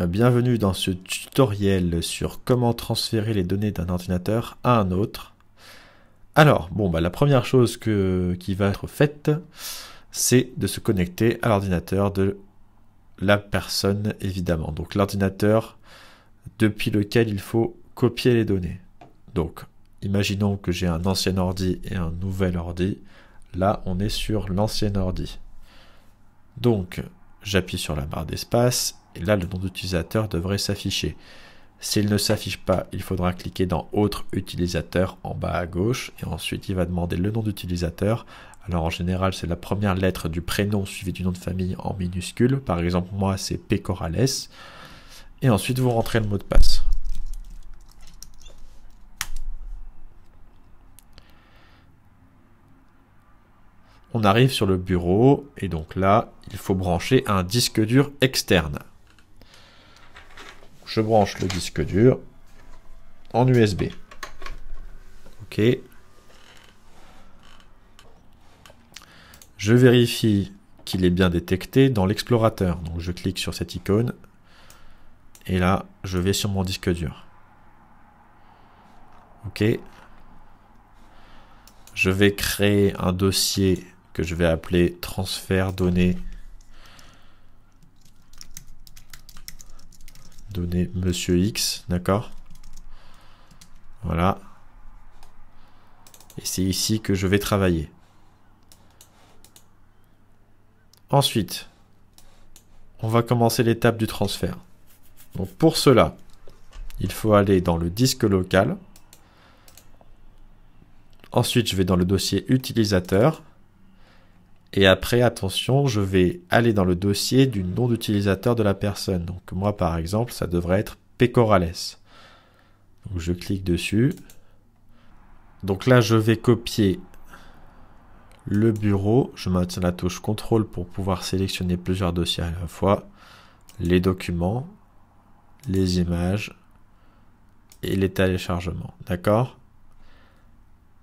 Bienvenue dans ce tutoriel sur comment transférer les données d'un ordinateur à un autre. Alors, la première chose qui va être faite, c'est de se connecter à l'ordinateur de la personne, évidemment. Donc l'ordinateur depuis lequel il faut copier les données. Donc, imaginons que j'ai un ancien ordi et un nouvel ordi. Là, on est sur l'ancien ordi. Donc, j'appuie sur la barre d'espace et là, le nom d'utilisateur devrait s'afficher. S'il ne s'affiche pas, il faudra cliquer dans Autre utilisateur en bas à gauche et ensuite il va demander le nom d'utilisateur. Alors en général, c'est la première lettre du prénom suivie du nom de famille en minuscule. Par exemple, moi, c'est Pecorales. Et ensuite, vous rentrez le mot de passe. On arrive sur le bureau et donc là, il faut brancher un disque dur externe. Je branche le disque dur en USB. OK. Je vérifie qu'il est bien détecté dans l'explorateur. Donc je clique sur cette icône et là, je vais sur mon disque dur. OK. Je vais créer un dossier que je vais appeler transfert données Monsieur X, d'accord? Voilà. Et c'est ici que je vais travailler. Ensuite, on va commencer l'étape du transfert. Donc pour cela, il faut aller dans le disque local. Ensuite, je vais dans le dossier utilisateur. Et après, attention, je vais aller dans le dossier du nom d'utilisateur de la personne. Donc moi, par exemple, ça devrait être Pecorales. Donc je clique dessus. Donc là, je vais copier le bureau. Je maintiens la touche CTRL pour pouvoir sélectionner plusieurs dossiers à la fois. Les documents, les images et les téléchargements. D'accord?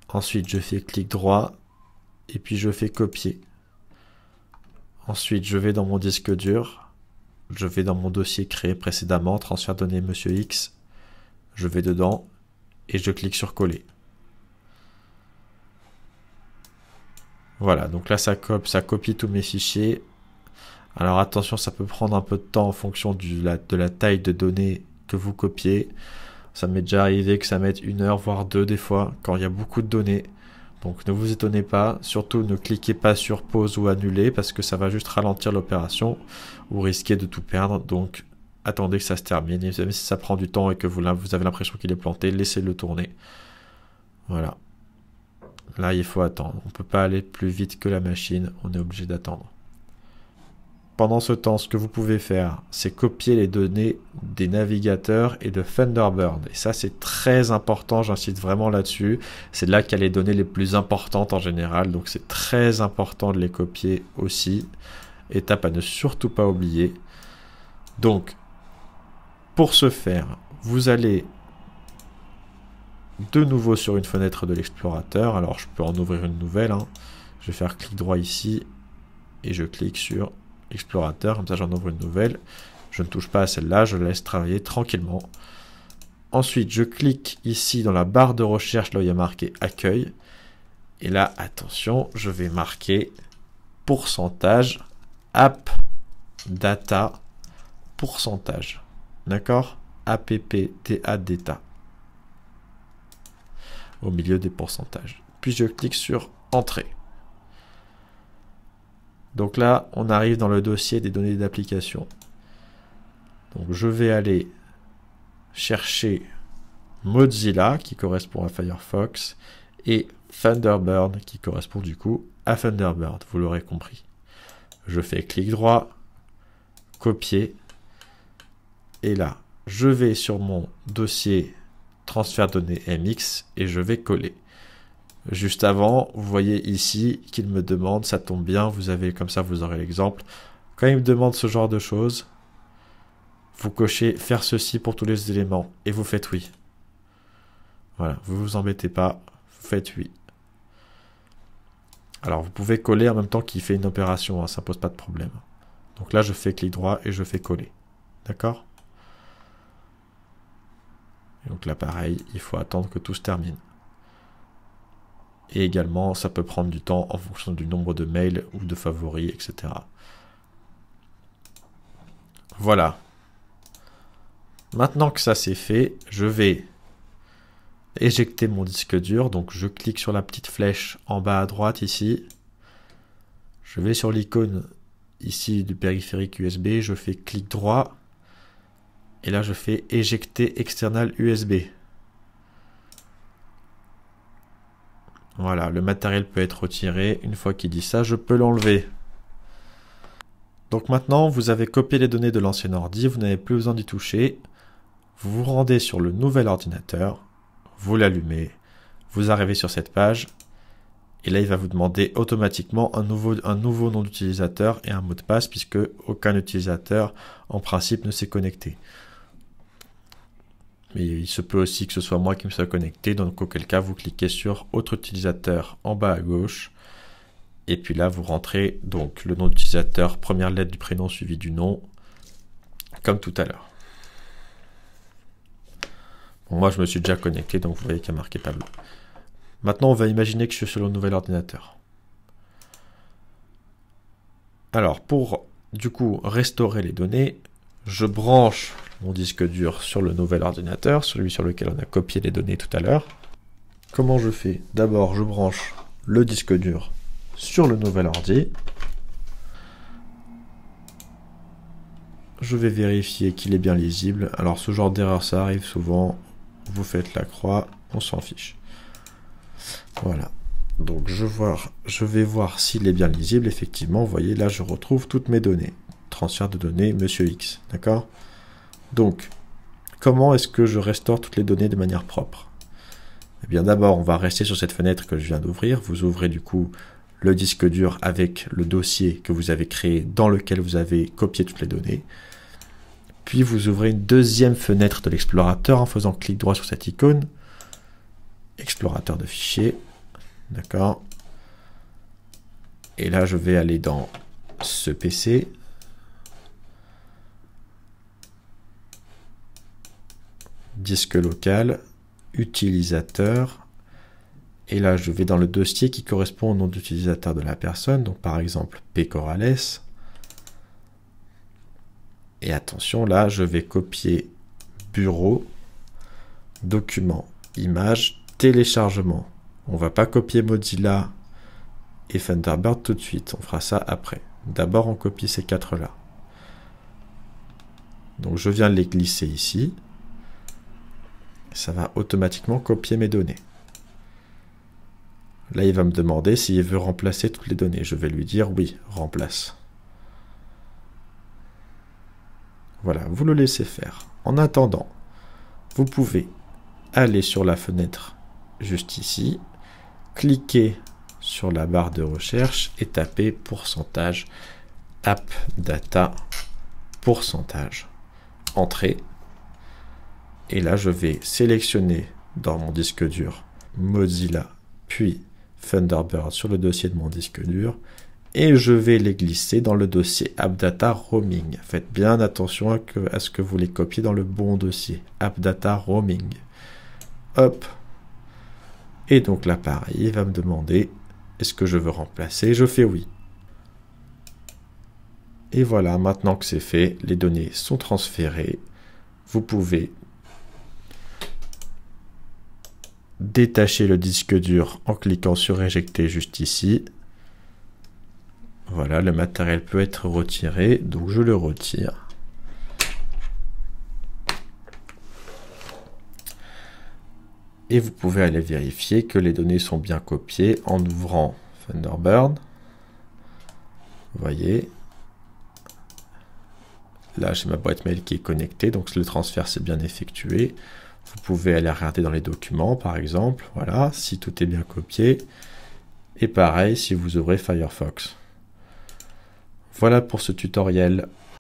Ensuite, je fais clic droit et puis je fais copier. Ensuite, je vais dans mon disque dur, je vais dans mon dossier créé précédemment, transfert données Monsieur X, je vais dedans et je clique sur coller. Voilà, donc là ça copie tous mes fichiers. Alors attention, ça peut prendre un peu de temps en fonction de la taille de données que vous copiez. Ça m'est déjà arrivé que ça mette 1 heure, voire 2 des fois, quand il y a beaucoup de données. Donc ne vous étonnez pas, surtout ne cliquez pas sur pause ou annuler parce que ça va juste ralentir l'opération ou risquer de tout perdre. Donc attendez que ça se termine. Et même si ça prend du temps et que vous avez l'impression qu'il est planté, laissez-le tourner. Voilà. Là, il faut attendre. On ne peut pas aller plus vite que la machine, on est obligé d'attendre. Pendant ce temps, ce que vous pouvez faire, c'est copier les données des navigateurs et de Thunderbird. Et ça, c'est très important, j'insiste vraiment là-dessus. C'est là qu'il y a les données les plus importantes en général. Donc, c'est très important de les copier aussi. Étape à ne surtout pas oublier. Donc, pour ce faire, vous allez de nouveau sur une fenêtre de l'explorateur. Alors, je peux en ouvrir une nouvelle. Je vais faire clic droit ici et je clique sur explorateur, comme ça j'en ouvre une nouvelle. Je ne touche pas à celle-là, je la laisse travailler tranquillement. Ensuite, je clique ici dans la barre de recherche, là où il y a marqué accueil. Et là, attention, je vais marquer pourcentage app data pourcentage. D'accord? APPTA data. Au milieu des pourcentages. Puis je clique sur entrée. Donc là, on arrive dans le dossier des données d'application. Donc je vais aller chercher Mozilla, qui correspond à Firefox, et Thunderbird, qui correspond du coup à Thunderbird, vous l'aurez compris. Je fais clic droit, copier, et là, je vais sur mon dossier transfert données MX, et je vais coller. Juste avant, vous voyez ici qu'il me demande, ça tombe bien, vous avez comme ça, vous aurez l'exemple. Quand il me demande ce genre de choses, vous cochez faire ceci pour tous les éléments et vous faites oui. Voilà, vous vous embêtez pas, vous faites oui. Alors vous pouvez coller en même temps qu'il fait une opération, ça pose pas de problème. Donc là, je fais clic droit et je fais coller. D'accord ? Donc là, pareil, il faut attendre que tout se termine. Et également, ça peut prendre du temps en fonction du nombre de mails ou de favoris, etc. Voilà. Maintenant que ça c'est fait, je vais éjecter mon disque dur. Donc je clique sur la petite flèche en bas à droite ici. Je vais sur l'icône ici du périphérique USB. Je fais clic droit. Et là je fais éjecter external USB. Voilà, le matériel peut être retiré. Une fois qu'il dit ça, je peux l'enlever. Donc maintenant, vous avez copié les données de l'ancien ordi, vous n'avez plus besoin d'y toucher. Vous vous rendez sur le nouvel ordinateur, vous l'allumez, vous arrivez sur cette page, et là il va vous demander automatiquement un nouveau nom d'utilisateur et un mot de passe, puisque aucun utilisateur en principe ne s'est connecté. Mais il se peut aussi que ce soit moi qui me sois connecté, donc auquel cas vous cliquez sur autre utilisateur en bas à gauche, et puis là vous rentrez donc le nom d'utilisateur, première lettre du prénom suivi du nom, comme tout à l'heure. Bon, moi je me suis déjà connecté, donc vous voyez qu'il y a marqué Pablo. Maintenant on va imaginer que je suis sur le nouvel ordinateur. Alors pour du coup restaurer les données, je branche mon disque dur sur le nouvel ordinateur, celui sur lequel on a copié les données tout à l'heure. Comment je fais? D'abord je branche le disque dur sur le nouvel ordi. Je vais vérifier qu'il est bien lisible. Alors ce genre d'erreur ça arrive souvent. Vous faites la croix, on s'en fiche. Voilà. Donc je vais voir s'il est bien lisible. Effectivement, vous voyez, là je retrouve toutes mes données. Transfert de données, Monsieur X. D'accord? Donc, comment est-ce que je restaure toutes les données de manière propre? Eh bien d'abord, on va rester sur cette fenêtre que je viens d'ouvrir. Vous ouvrez du coup le disque dur avec le dossier que vous avez créé dans lequel vous avez copié toutes les données. Puis vous ouvrez une deuxième fenêtre de l'explorateur en faisant clic droit sur cette icône. Explorateur de fichiers. D'accord. Et là, je vais aller dans ce PC. Disque local. Utilisateur. Et là, je vais dans le dossier qui correspond au nom d'utilisateur de la personne. Donc, par exemple, P. Corrales. Et attention, là, je vais copier bureau, document, image, téléchargement. On ne va pas copier Mozilla et Thunderbird tout de suite. On fera ça après. D'abord, on copie ces quatre-là. Donc, je viens les glisser ici. Ça va automatiquement copier mes données. Là, il va me demander s'il veut remplacer toutes les données. Je vais lui dire oui, remplace. Voilà, vous le laissez faire. En attendant, vous pouvez aller sur la fenêtre juste ici, cliquer sur la barre de recherche et taper pourcentage appdata pourcentage. Entrée. Et là, je vais sélectionner dans mon disque dur Mozilla, puis Thunderbird sur le dossier de mon disque dur. Et je vais les glisser dans le dossier AppData Roaming. Faites bien attention à ce que vous les copiez dans le bon dossier. AppData Roaming. Hop. Et donc là, pareil, il va me demander est-ce que je veux remplacer? Je fais oui. Et voilà, maintenant que c'est fait, les données sont transférées. Vous pouvez détacher le disque dur en cliquant sur éjecter juste ici. Voilà, le matériel peut être retiré, donc je le retire. Et vous pouvez aller vérifier que les données sont bien copiées en ouvrant Thunderbird. Vous voyez. Là, j'ai ma boîte mail qui est connectée, donc le transfert s'est bien effectué. Vous pouvez aller regarder dans les documents, par exemple, voilà, si tout est bien copié. Et pareil, si vous ouvrez Firefox. Voilà pour ce tutoriel.